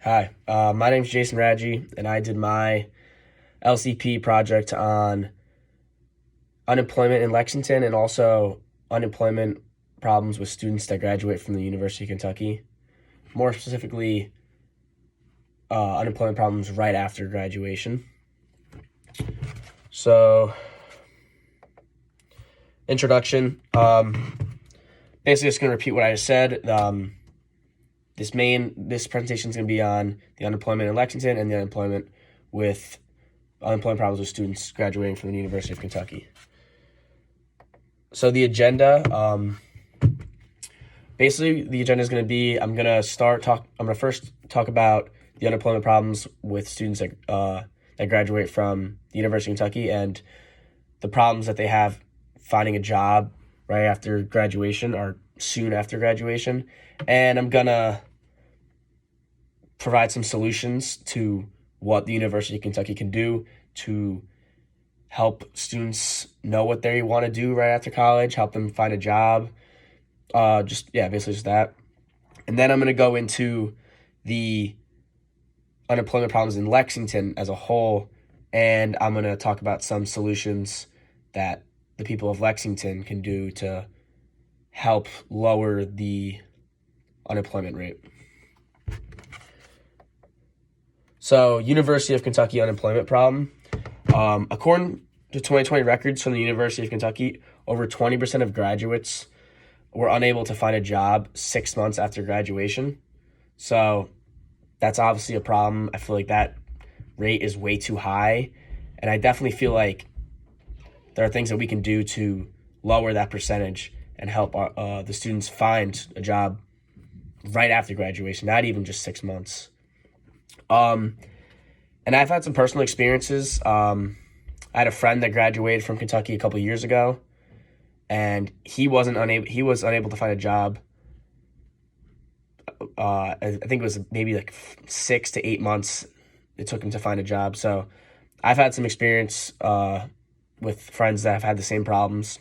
Hi, my name's Jason Radji, and I did my LCP project on unemployment in Lexington and also unemployment problems with students that graduate from the University of Kentucky. More specifically, unemployment problems right after graduation. So, introduction. Basically, just going to repeat what I just said. This presentation is going to be on the unemployment in Lexington and the unemployment problems with students graduating from the University of Kentucky. So the agenda, basically the agenda is going to be, I'm going to first talk about the unemployment problems with students that graduate from the University of Kentucky and the problems that they have finding a job right after graduation or soon after graduation. And I'm going to provide some solutions to what the University of Kentucky can do to help students know what they want to do right after college, help them find a job. Basically just that. And then I'm going to go into the unemployment problems in Lexington as a whole, and I'm going to talk about some solutions that the people of Lexington can do to help lower the unemployment rate. So, University of Kentucky unemployment problem. According to 2020 records from the University of Kentucky, over 20% of graduates were unable to find a job 6 months after graduation. So, that's obviously a problem. I feel like that rate is way too high. And I definitely feel like there are things that we can do to lower that percentage and help the students find a job right after graduation, not even just 6 months. And I've had some personal experiences. I had a friend that graduated from Kentucky a couple of years ago, and he was unable to find a job. I think it was maybe like 6 to 8 months it took him to find a job. So I've had some experience with friends that have had the same problems.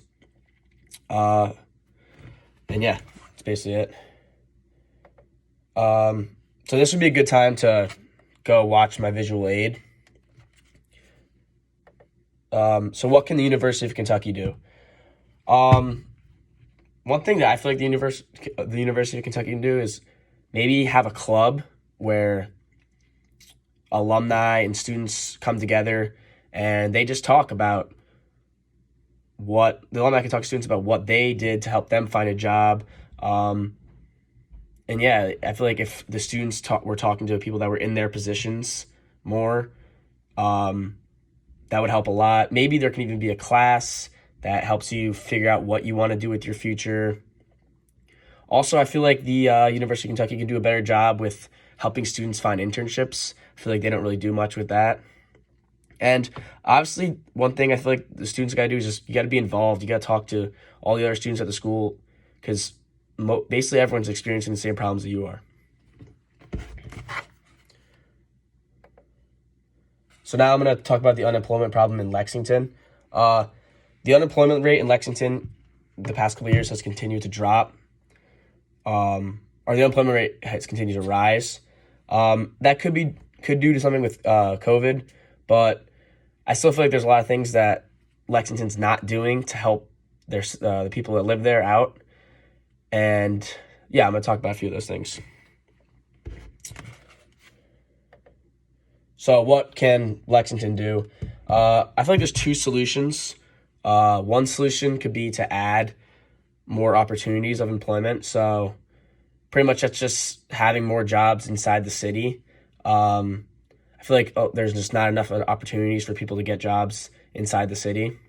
And yeah, that's basically it. So this would be a good time to go watch my visual aid. So what can the University of Kentucky do? One thing that I feel like the University of Kentucky can do is maybe have a club where alumni and students come together and they just talk about the alumni can talk to students about what they did to help them find a job. And yeah, I feel like if the students were talking to people that were in their positions more, that would help a lot. Maybe there can even be a class that helps you figure out what you want to do with your future. Also, I feel like the University of Kentucky can do a better job with helping students find internships. I feel like they don't really do much with that. And obviously, one thing I feel like the students got to do is just you got to be involved. You got to talk to all the other students at the school because basically everyone's experiencing the same problems that you are. So now I'm going to talk about the unemployment problem in Lexington. The unemployment rate in Lexington the past couple of years has continued to drop. Or the unemployment rate has continued to rise. That could due to something with COVID, but I still feel like there's a lot of things that Lexington's not doing to help the people that live there out. And yeah, I'm going to talk about a few of those things. So what can Lexington do? I feel like there's two solutions. One solution could be to add more opportunities of employment. So pretty much that's just having more jobs inside the city. I feel like there's just not enough opportunities for people to get jobs inside the city.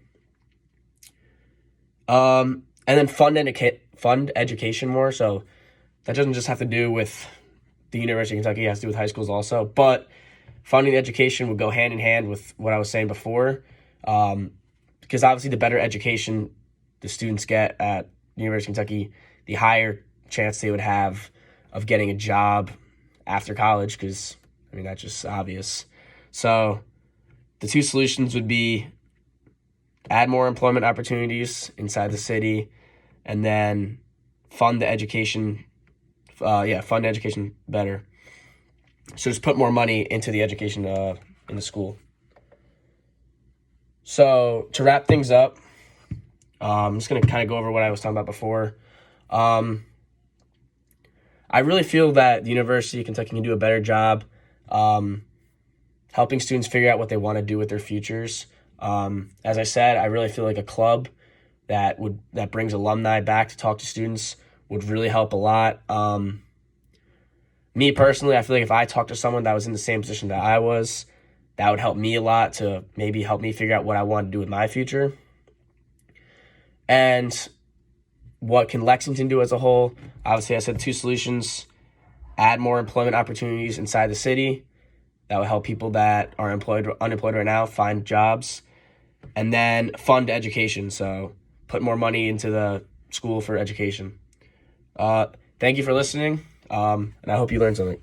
And then fund education more. So that doesn't just have to do with the University of Kentucky. It has to do with high schools also. But funding education would go hand in hand with what I was saying before. Because obviously the better education the students get at the University of Kentucky, the higher chance they would have of getting a job after college, because, I mean, that's just obvious. So the two solutions would be add more employment opportunities inside the city, and then fund education better. So just put more money into the education in the school. So to wrap things up, I'm just going to kind of go over what I was talking about before. I really feel that the University of Kentucky can do a better job helping students figure out what they want to do with their futures. As I said, I really feel like a club that brings alumni back to talk to students would really help a lot. Me personally, I feel like if I talked to someone that was in the same position that I was, that would help me a lot to maybe help me figure out what I want to do with my future. And what can Lexington do as a whole? Obviously, I said 2 solutions: add more employment opportunities inside the city. That will help people that are unemployed right now find jobs. And then fund education. So put more money into the school for education. Thank you for listening, and I hope you learned something.